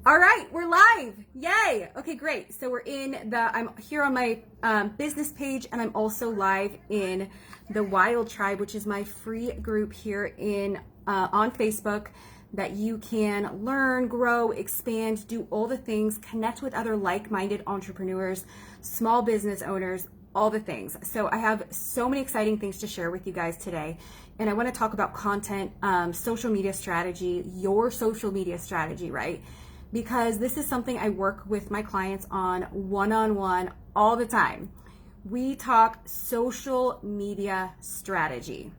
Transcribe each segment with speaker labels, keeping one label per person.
Speaker 1: All right, we're live. Yay. Okay, great. So I'm here on my business page, and I'm also live in the Wild Tribe, which is my free group here on Facebook that you can learn, grow, expand, do all the things, connect with other like-minded entrepreneurs, small business owners, all the things. So I have so many exciting things to share with you guys today. And I want to talk about content, social media strategy, your social media strategy, right? Because this is something I work with my clients on one-on-one all the time. We talk social media strategy.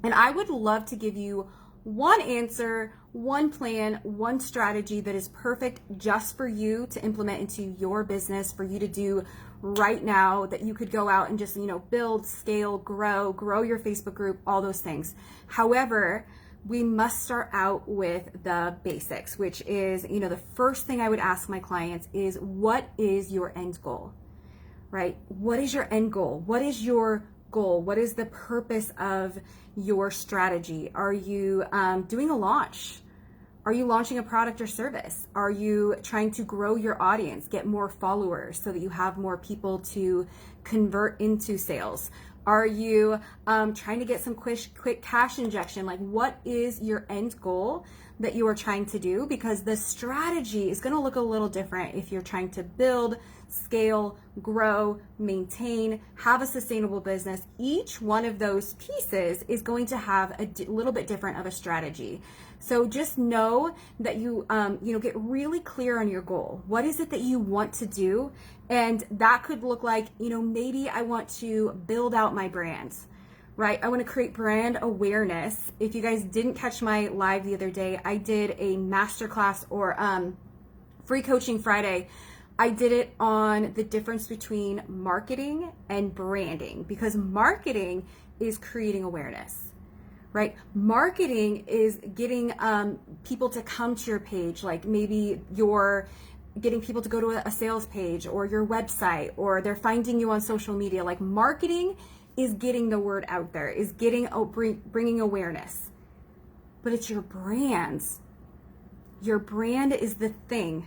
Speaker 1: And I would love to give you one answer, one plan, one strategy that is perfect just for you to implement into your business, for you to do right now, that you could go out and just, build, scale, grow your Facebook group, all those things. However, we must start out with the basics, which is, the first thing I would ask my clients is, what is your end goal, right? What is your end goal? What is your goal? What is the purpose of your strategy? Are you doing a launch? Are you launching a product or service? Are you trying to grow your audience, get more followers so that you have more people to convert into sales? Are you trying to get some quick cash injection? Like, what is your end goal that you are trying to do? Because the strategy is going to look a little different if you're trying to build, scale, grow, maintain, have a sustainable business. Each one of those pieces is going to have a little bit different of a strategy. So just know that you get really clear on your goal. What is it that you want to do? And that could look like, maybe I want to build out my brand, right? I want to create brand awareness. If you guys didn't catch my live the other day, I did a masterclass or free coaching Friday. I did it on the difference between marketing and branding, because marketing is creating awareness. Right? Marketing is getting people to come to your page. Like, maybe you're getting people to go to a sales page or your website, or they're finding you on social media. Like, marketing is getting the word out there, is bringing awareness. But it's your brands. Your brand is the thing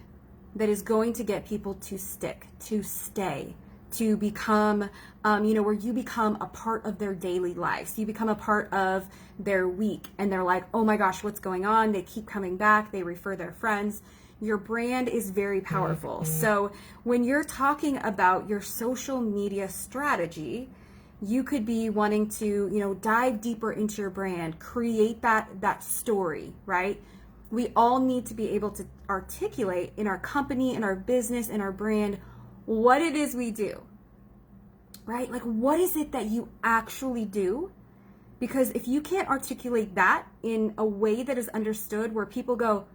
Speaker 1: that is going to get people to stick, to stay, to become, where you become a part of their daily lives. You become a part of their week, and they're like, oh my gosh, what's going on? They keep coming back. They refer their friends. Your brand is very powerful. So when you're talking about your social media strategy, you could be wanting to, dive deeper into your brand, create that story, right? We all need to be able to articulate in our company, in our business, in our brand, what it is we do, right? Like, what is it that you actually do? Because if you can't articulate that in a way that is understood, where people go,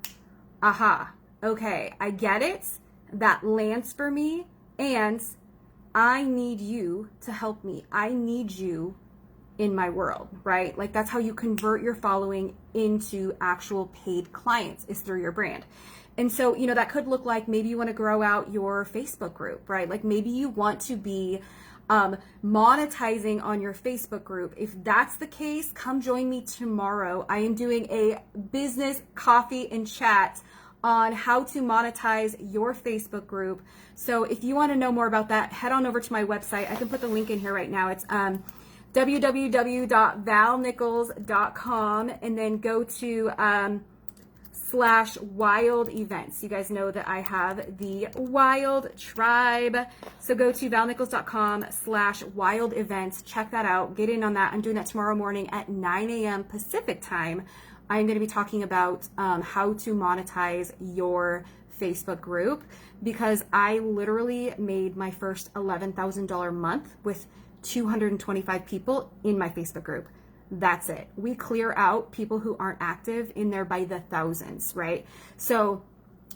Speaker 1: aha, okay, I get it, that lands for me, and I need you to help me. I need you in my world, right? Like, that's how you convert your following into actual paid clients, is through your brand. And so, that could look like, maybe you want to grow out your Facebook group, right? Like, maybe you want to be monetizing on your Facebook group. If that's the case, come join me tomorrow. I am doing a business coffee and chat on how to monetize your Facebook group. So if you want to know more about that, head on over to my website. I can put the link in here right now. It's www.valnichols.com, and then go to /wild events. You guys know that I have the Wild Tribe. So go to valnichols.com /wild events. Check that out. Get in on that. I'm doing that tomorrow morning at 9 a.m. Pacific time. I'm going to be talking about how to monetize your Facebook group, because I literally made my first $11,000 month with 225 people in my Facebook group. That's it. We clear out people who aren't active in there by the thousands, right? So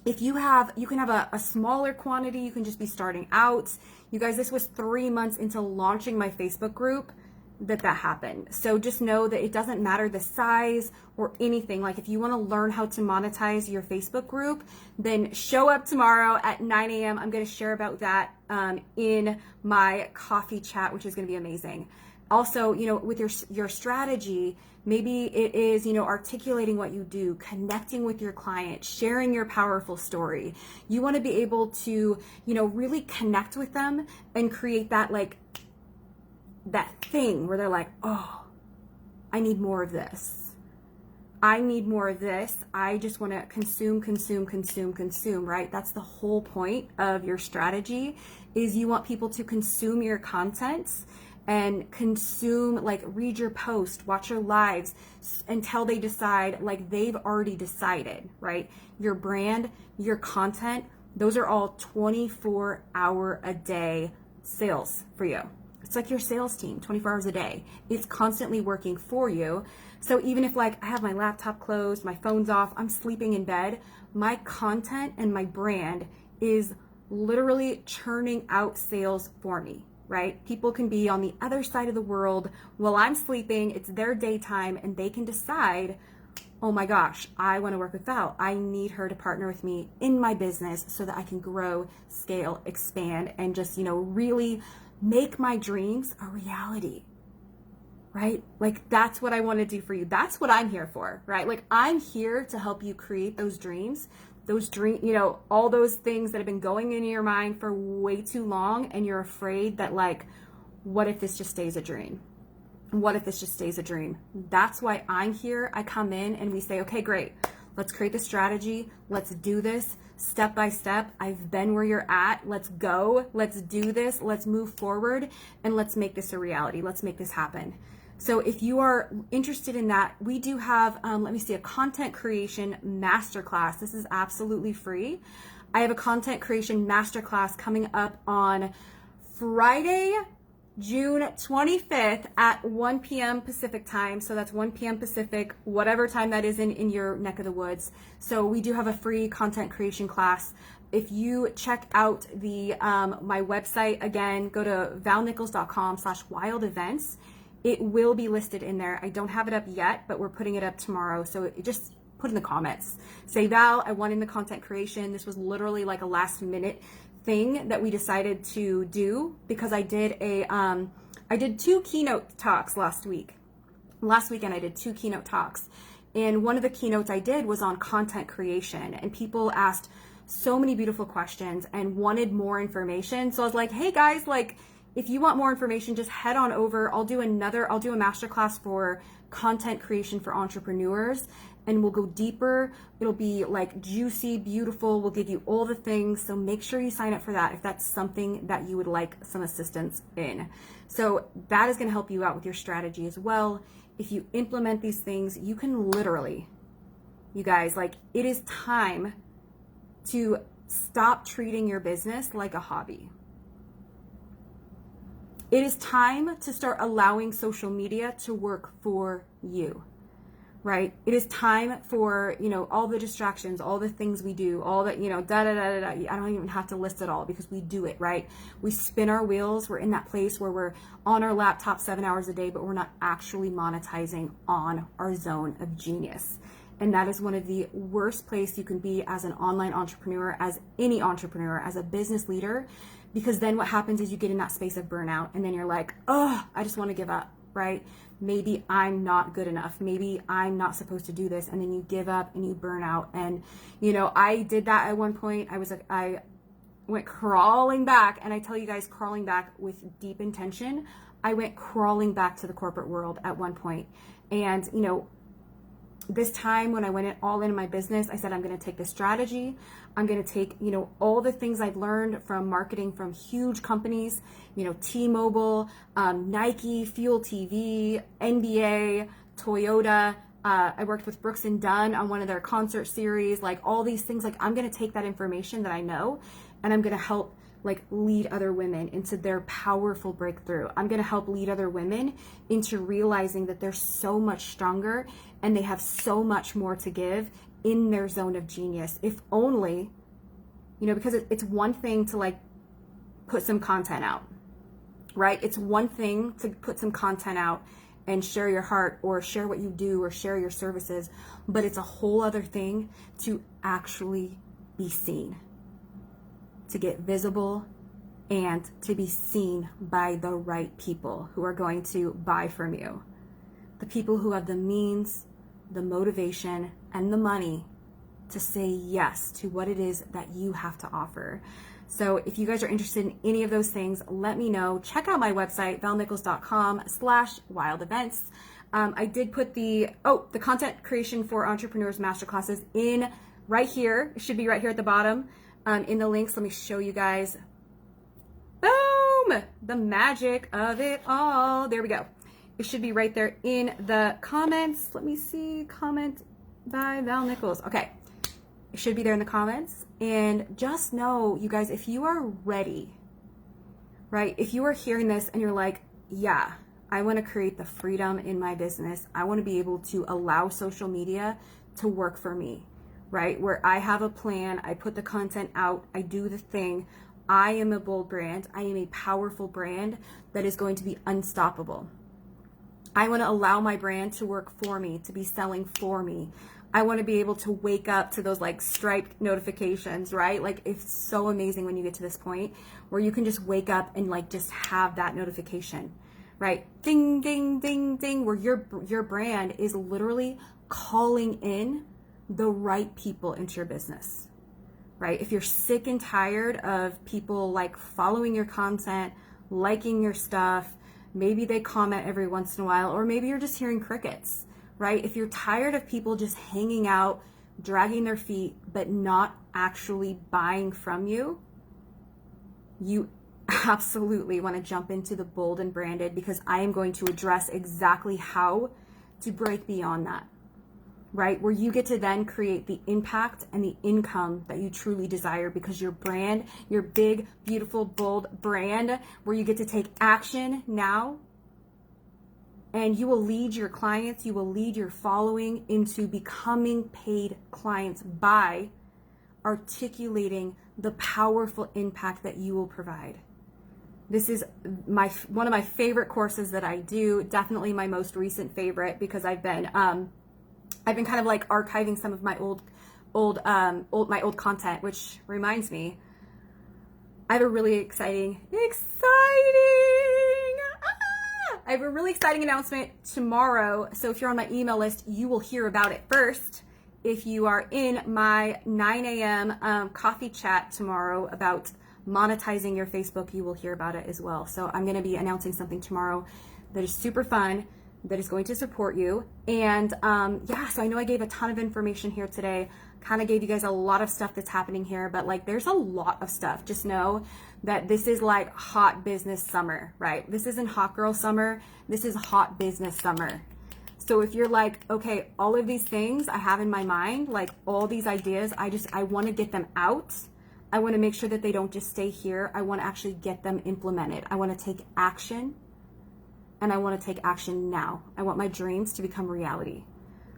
Speaker 1: if you can have a smaller quantity, you can just be starting out. You guys, this was 3 months into launching my Facebook group that happened. So just know that it doesn't matter the size or anything. Like, if you want to learn how to monetize your Facebook group, then show up tomorrow at 9 a.m. I'm going to share about that in my coffee chat, which is going to be amazing. Also, with your strategy, maybe it is, articulating what you do, connecting with your client, sharing your powerful story. You want to be able to, really connect with them and create that, like, that thing where they're like, oh, I need more of this. I need more of this. I just want to consume, right? That's the whole point of your strategy, is you want people to consume your content and consume, like, read your post, watch your lives until they decide, like, they've already decided, right? Your brand, your content, those are all 24-hour a day sales for you. It's like your sales team, 24 hours a day. It's constantly working for you. So even if, like, I have my laptop closed, my phone's off, I'm sleeping in bed, my content and my brand is literally churning out sales for me, right? People can be on the other side of the world while I'm sleeping, it's their daytime, and they can decide, oh my gosh, I want to work with Val. I need her to partner with me in my business so that I can grow, scale, expand, and just, really make my dreams a reality, right? Like, that's what I want to do for you. That's what I'm here for, right? Like, I'm here to help you create those dreams, all those things that have been going in your mind for way too long. And you're afraid that, like, what if this just stays a dream? What if this just stays a dream? That's why I'm here. I come in and we say, okay, great. Let's create the strategy. Let's do this step by step. I've been where you're at. Let's go. Let's do this. Let's move forward and let's make this a reality. Let's make this happen. So if you are interested in that, we do have, a content creation masterclass. This is absolutely free. I have a content creation masterclass coming up on Friday, June 25th at 1 p.m. Pacific time. So that's 1 p.m. Pacific, whatever time that is in your neck of the woods. So we do have a free content creation class. If you check out my website, again, go to valnichols.com/wild events. It will be listed in there. I don't have it up yet, but we're putting it up tomorrow. So just put in the comments. Say, Val, I want in the content creation. This was literally like a last minute thing that we decided to do because I did I did 2 keynote talks last week. Last weekend I did 2 keynote talks, and one of the keynotes I did was on content creation, and people asked so many beautiful questions and wanted more information. So I was like, hey guys, like, if you want more information, just head on over. I'll do a masterclass for content creation for entrepreneurs, and we'll go deeper. It'll be like juicy, beautiful. We'll give you all the things. So make sure you sign up for that if that's something that you would like some assistance in. So that is going to help you out with your strategy as well. If you implement these things, you can literally, you guys, like, it is time to stop treating your business like a hobby. It is time to start allowing social media to work for you, right? It is time for, all the distractions, all the things we do, all that, I don't even have to list it all because we do it, right? We spin our wheels. We're in that place where we're on our laptop 7 hours a day, but we're not actually monetizing on our zone of genius. And that is one of the worst places you can be as an online entrepreneur, as any entrepreneur, as a business leader, because then what happens is you get in that space of burnout and then you're like, oh, I just want to give up, right? Maybe I'm not good enough. Maybe I'm not supposed to do this. And then you give up and you burn out. And, I did that at one point. I went crawling back, and I tell you guys, crawling back with deep intention. I went crawling back to the corporate world at one point. And, this time when I went all in my business, I said, I'm going to take this strategy. I'm going to take, all the things I've learned from marketing from huge companies, T-Mobile, Nike, Fuel TV, NBA, Toyota. I worked with Brooks and Dunn on one of their concert series, like all these things. Like, I'm going to take that information that I know, and I'm going to help lead other women into their powerful breakthrough. I'm going to help lead other women into realizing that they're so much stronger and they have so much more to give in their zone of genius. If only, because it's one thing to put some content out, right? It's one thing to put some content out and share your heart or share what you do or share your services, but it's a whole other thing to actually be seen, to get visible and to be seen by the right people who are going to buy from you. The people who have the means, the motivation, and the money to say yes to what it is that you have to offer. So if you guys are interested in any of those things, let me know. Check out my website, valnichols.com/wild events. I did put the content creation for entrepreneurs masterclasses in right here. It should be right here at the bottom in the links. Let me show you guys. Boom! The magic of it all. There we go. It should be right there in the comments. Let me see. Comment by Val Nichols. Okay. It should be there in the comments. And just know, you guys, if you are ready, right? If you are hearing this and you're like, yeah, I want to create the freedom in my business. I want to be able to allow social media to work for me, right? Where I have a plan, I put the content out, I do the thing. I am a bold brand. I am a powerful brand that is going to be unstoppable. I want to allow my brand to work for me, to be selling for me. I want to be able to wake up to those like striped notifications, right? Like it's so amazing when you get to this point where you can just wake up and like just have that notification, right? Ding, ding, ding, ding, where your brand is literally calling in the right people into your business, right? If you're sick and tired of people like following your content, liking your stuff, maybe they comment every once in a while, or maybe you're just hearing crickets, right? If you're tired of people just hanging out, dragging their feet, but not actually buying from you, you absolutely want to jump into the bold and branded, because I am going to address exactly how to break beyond that, right? Where you get to then create the impact and the income that you truly desire, because your brand, your big, beautiful, bold brand, where you get to take action now, and you will lead your clients, you will lead your following into becoming paid clients by articulating the powerful impact that you will provide. This is one of my favorite courses that I do, definitely my most recent favorite, because I've been kind of like archiving some of my old content, which reminds me, I have a really exciting I have a really exciting announcement tomorrow. So if you're on my email list, you will hear about it first. If you are in my 9 a.m. Coffee chat tomorrow about monetizing your Facebook, you will hear about it as well. So I'm going to be announcing something tomorrow that is super fun, that is going to support you. And so I know I gave a ton of information here today, kind of gave you guys a lot of stuff that's happening here, but like there's a lot of stuff. Just know that this is like hot business summer, right? This isn't hot girl summer. This is hot business summer. So if you're like, okay, all of these things I have in my mind, like all these ideas, I want to get them out. I want to make sure that they don't just stay here. I want to actually get them implemented. I want to take action, and I want to take action now. I want my dreams to become reality.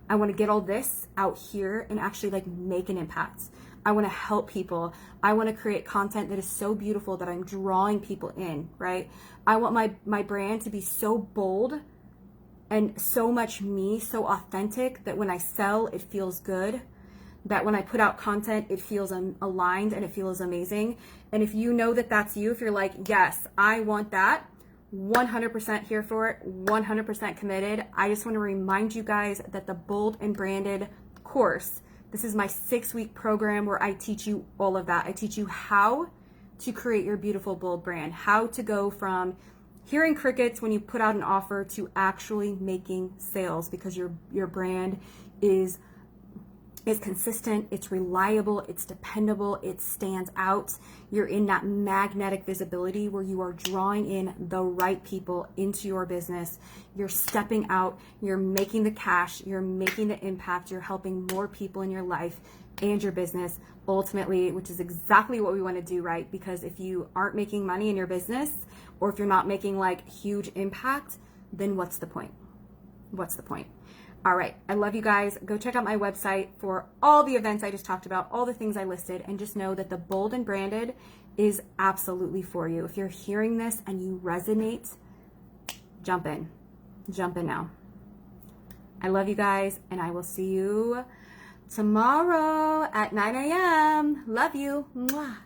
Speaker 1: I want to get all this out here and actually like make an impact. I want to help people. I want to create content that is so beautiful that I'm drawing people in, right? I want my brand to be so bold and so much me, so authentic, that when I sell, it feels good. That when I put out content, it feels aligned and it feels amazing. And if you know that that's you, if you're like, yes, I want that, 100% here for it, 100% committed. I just want to remind you guys that the Bold and Branded course, this is my 6-week program where I teach you all of that. I teach you how to create your beautiful bold brand, how to go from hearing crickets when you put out an offer to actually making sales, because your brand is consistent, it's reliable, it's dependable, it stands out. You're in that magnetic visibility where you are drawing in the right people into your business. You're stepping out, you're making the cash, you're making the impact, you're helping more people in your life and your business ultimately, which is exactly what we want to do, right? Because if you aren't making money in your business, or if you're not making like huge impact, then what's the point? What's the point? All right, I love you guys. Go check out my website for all the events I just talked about, all the things I listed, and just know that the Bold and Branded is absolutely for you. If you're hearing this and you resonate, jump in now. I love you guys, and I will see you tomorrow at 9 a.m. Love you. Mwah.